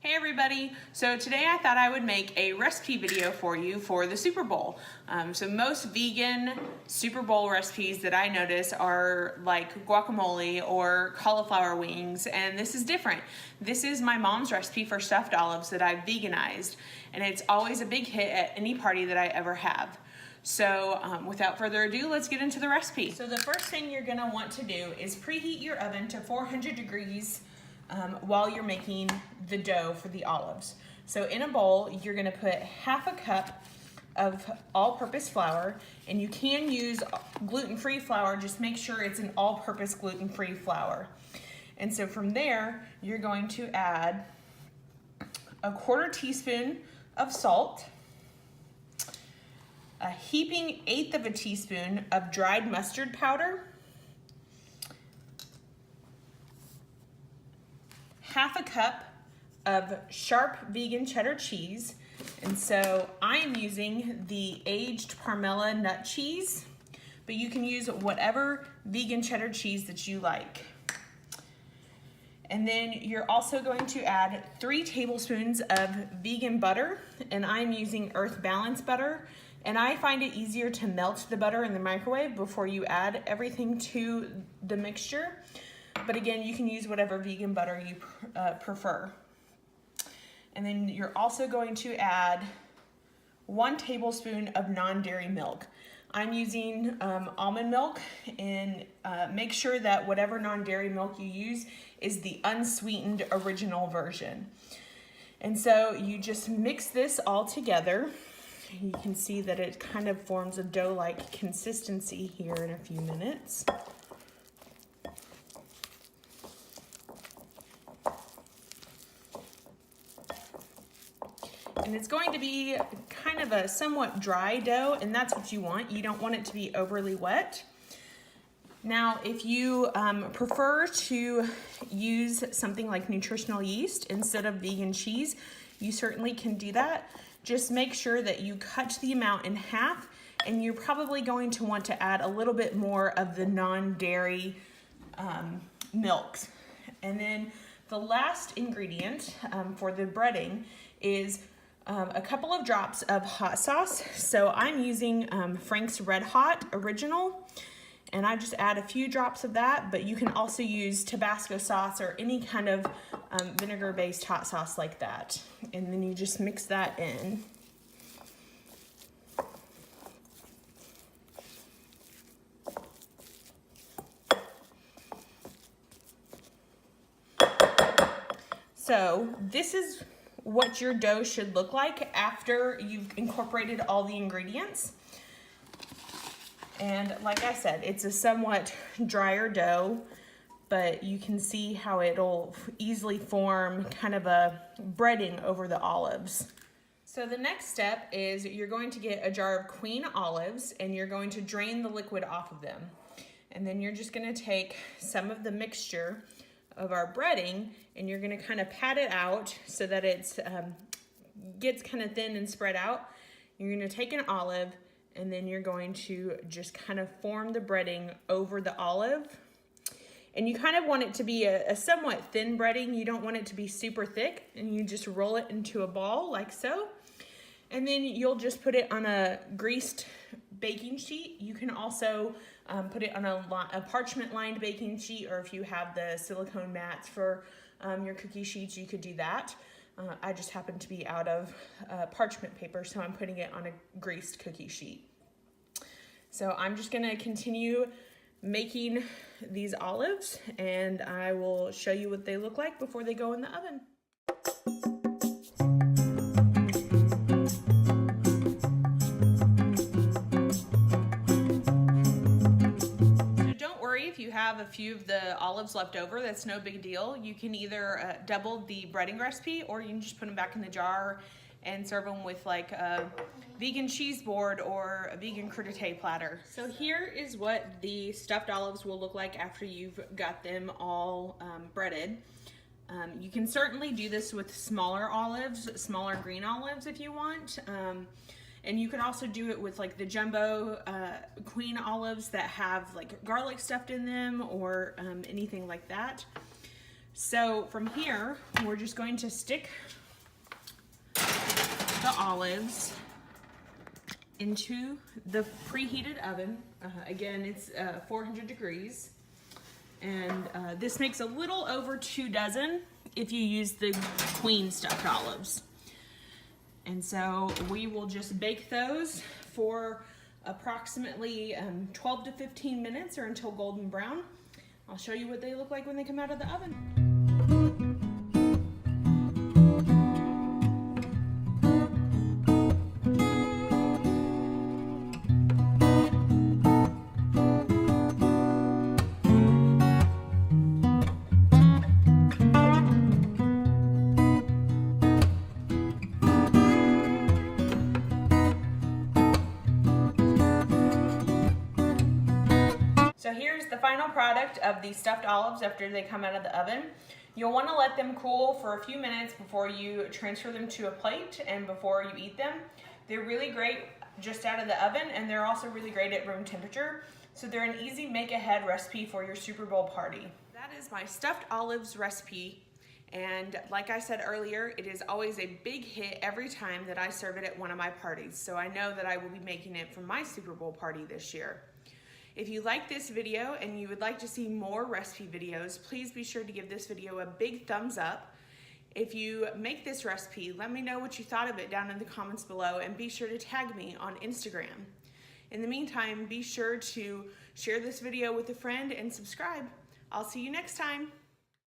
Hey everybody, so today I thought I would make a recipe video for you for the Super Bowl. So most vegan Super Bowl recipes that I notice are like guacamole or cauliflower wings, and this is different. This is my mom's recipe for stuffed olives that I've veganized, and it's always a big hit at any party that I ever have. So without further ado, let's get into the recipe. So the first thing you're gonna want to do is preheat your oven to 400 degrees while you're making the dough for the olives. So in a bowl, you're gonna put half a cup of all-purpose flour, and you can use gluten-free flour, just make sure it's an all-purpose gluten-free flour. And so from there, you're going to add a 1/4 teaspoon of salt, a heaping 1/8 of a teaspoon of dried mustard powder, half a cup of sharp vegan cheddar cheese. And so I am using the aged Parmela nut cheese, but you can use whatever vegan cheddar cheese that you like. And then you're also going to add 3 tablespoons of vegan butter, and I'm using Earth Balance butter. And I find it easier to melt the butter in the microwave before you add everything to the mixture. But again, you can use whatever vegan butter you prefer. And then you're also going to add 1 tablespoon of non-dairy milk. I'm using almond milk, and make sure that whatever non-dairy milk you use is the unsweetened original version. And so you just mix this all together. You can see that it kind of forms a dough-like consistency here in a few minutes. And it's going to be kind of a somewhat dry dough, and that's what you want. You don't want it to be overly wet. Now, if you prefer to use something like nutritional yeast instead of vegan cheese, you certainly can do that. Just make sure that you cut the amount in half, and you're probably going to want to add a little bit more of the non-dairy milks. And then the last ingredient for the breading is a couple of drops of hot sauce. So I'm using Frank's Red Hot Original, and I just add a few drops of that, but you can also use Tabasco sauce or any kind of vinegar-based hot sauce like that. And then you just mix that in. So this is what your dough should look like after you've incorporated all the ingredients. And like I said, it's a somewhat drier dough, but you can see how it'll easily form kind of a breading over the olives. So the next step is you're going to get a jar of Queen olives, and you're going to drain the liquid off of them. And then you're just gonna take some of the mixture of our breading, and you're gonna kind of pat it out so that it gets kind of thin and spread out. You're gonna take an olive, and then you're going to just kind of form the breading over the olive. And you kind of want it to be a somewhat thin breading. You don't want it to be super thick, and you just roll it into a ball like so. And then you'll just put it on a greased baking sheet. You can also put it on a parchment-lined baking sheet, or if you have the silicone mats for your cookie sheets, you could do that. I just happen to be out of parchment paper, so I'm putting it on a greased cookie sheet. So I'm just gonna continue making these olives, and I will show you what they look like before they go in the oven. If you have a few of the olives left over, that's no big deal. You can either double the breading recipe, or you can just put them back in the jar and serve them with like a vegan cheese board or a vegan crudité platter. So here is what the stuffed olives will look like after you've got them all breaded. You can certainly do this with smaller olives, smaller green olives if you want. And you can also do it with like the jumbo Queen olives that have like garlic stuffed in them, or anything like that. So from here, we're just going to stick the olives into the preheated oven. Again, it's 400 degrees. And this makes a little over 2 dozen if you use the queen stuffed olives. And so we will just bake those for approximately 12 to 15 minutes or until golden brown. I'll show you what they look like when they come out of the oven. So here's the final product of the stuffed olives after they come out of the oven. You'll want to let them cool for a few minutes before you transfer them to a plate and before you eat them. They're really great just out of the oven, and they're also really great at room temperature. So they're an easy make-ahead recipe for your Super Bowl party. That is my stuffed olives recipe. And like I said earlier, it is always a big hit every time that I serve it at one of my parties. So I know that I will be making it for my Super Bowl party this year. If you like this video and you would like to see more recipe videos, please be sure to give this video a big thumbs up. If you make this recipe, let me know what you thought of it down in the comments below, and be sure to tag me on Instagram. In the meantime, be sure to share this video with a friend and subscribe. I'll see you next time.